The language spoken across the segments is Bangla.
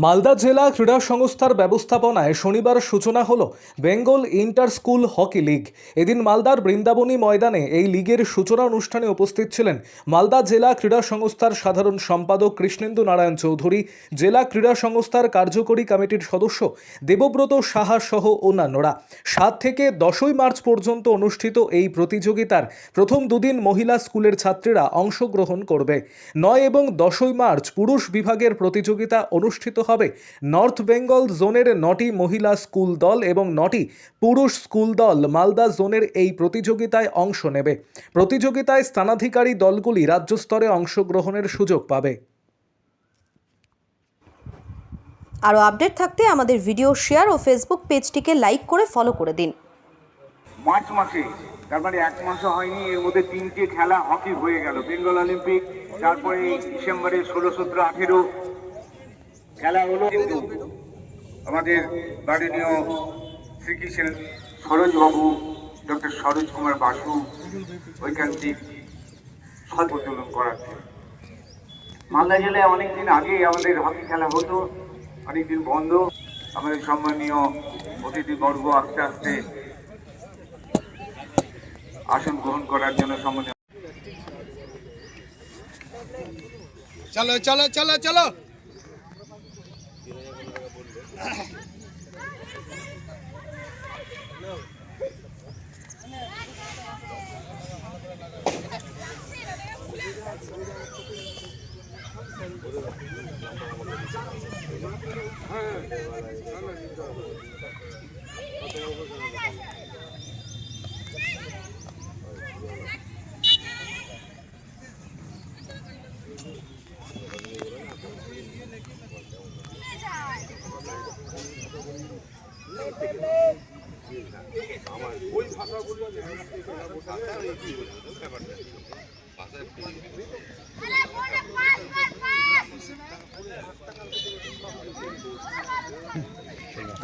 মালদা জেলা ক্রীড়া সংস্থার ব্যবস্থাপনায় শনিবার সূচনা হলো Bengal inter school hockey League. এদিন মালদার বৃন্দাবনী ময়দানে এই লীগের সূচনা অনুষ্ঠানে উপস্থিত ছিলেন মালদা জেলা ক্রীড়া সংস্থার সাধারণ সম্পাদক কৃষ্ণেন্দু নারায়ণ চৌধুরী, জেলা ক্রীড়া সংস্থার কার্যকরী কমিটির সদস্য দেবব্রত সাহা সহ অন্যান্যরা। 7 থেকে 10ই মার্চ পর্যন্ত অনুষ্ঠিত এই প্রতিযোগিতার প্রথম দুদিন মহিলা স্কুলের ছাত্রীরা অংশগ্রহণ করবে। 9 এবং 10ই মার্চ পুরুষ বিভাগের প্রতিযোগিতা অনুষ্ঠিত হবে। নর্থ বেঙ্গল জোনের 9টি মহিলা স্কুল দল এবং 9টি পুরুষ স্কুল দল মালদা জোনের এই প্রতিযোগিতায় অংশ নেবে। প্রতিযোগিতায় স্থানাধিকারী দলগুলি রাজ্য স্তরে অংশগ্রহণের সুযোগ পাবে। আরও আপডেট থাকতে আমাদের ভিডিও শেয়ার ও ফেসবুক পেজটিকে লাইক করে ফলো করে দিন। মার্চ মাসে, তার মানে 1 মাসও হয়নি, এর মধ্যে 3টে খেলা হকি হয়ে গেল। বেঙ্গল অলিম্পিক, তারপরে ডিসেম্বরে 16, 17, 18 খেলা হলো। কিন্তু আমাদের মাননীয় শ্রীকৃষ্ণ সরোজবাবু, ডক্টর সরোজ কুমার বাসু ঐকান্তিক প্রচলন করাচ্ছে। মালদা জেলায় অনেকদিন আগে আমাদের হকি খেলা হতো, অনেকদিন বন্ধ। আমাদের সম্মানীয় অতিথিবর্গ আস্তে আস্তে আসন গ্রহণ করার জন্য সম্মানীয়। চলো চলো চলো চলো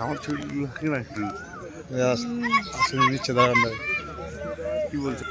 আমার ছবি লাগে না একটু আসলে নিচ্ছে দাঁড়ান কি বলছে।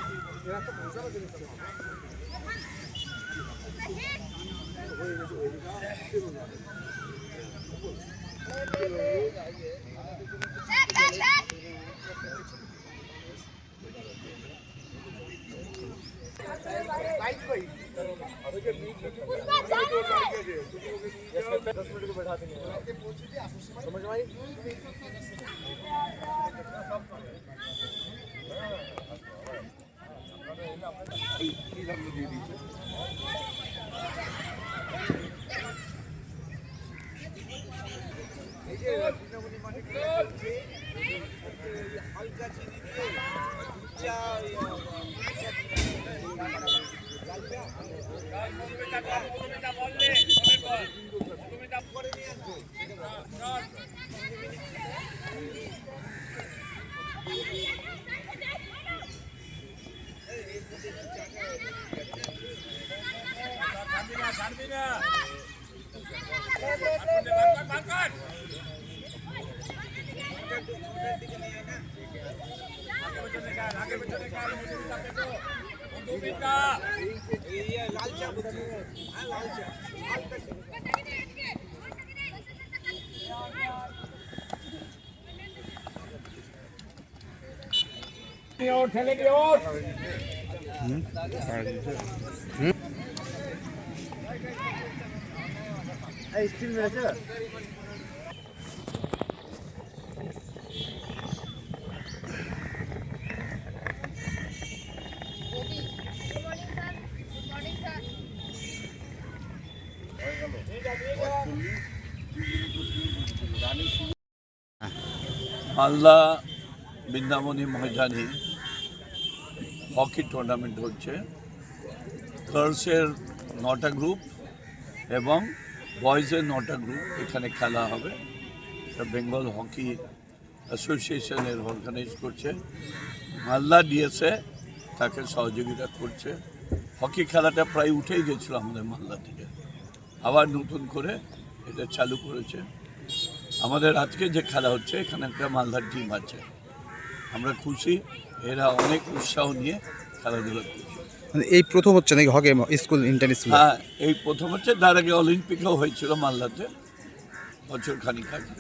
মালদা বৃন্দাবনী ময়দানে হকি টুর্নামেন্ট হচ্ছে। গার্লসের 9টা গ্রুপ এবং বয়েজের 9টা গ্রুপ এখানে খেলা হবে। বেঙ্গল হকি অ্যাসোসিয়েশনের অর্গানাইজ করছে, মালদা ডিএসএ তাকে সহযোগিতা করছে। হকি খেলাটা প্রায় উঠেই গেছিলো আমাদের মালদা থেকে, আবার নতুন করে এটা চালু করেছে। আমাদের আজকে যে খেলা হচ্ছে এখানে একটা মালদার টিম আছে, আমরা খুশি। এরা অনেক উৎসাহ নিয়ে খেলাধুলা করছে। মানে এই প্রথম হচ্ছে নাকি হকি স্কুল ইন্টার স্কুল? হ্যাঁ, এই প্রথম হচ্ছে। তার আগে অলিম্পিকও হয়েছিল মালদাতে, বছর খানিক আগে।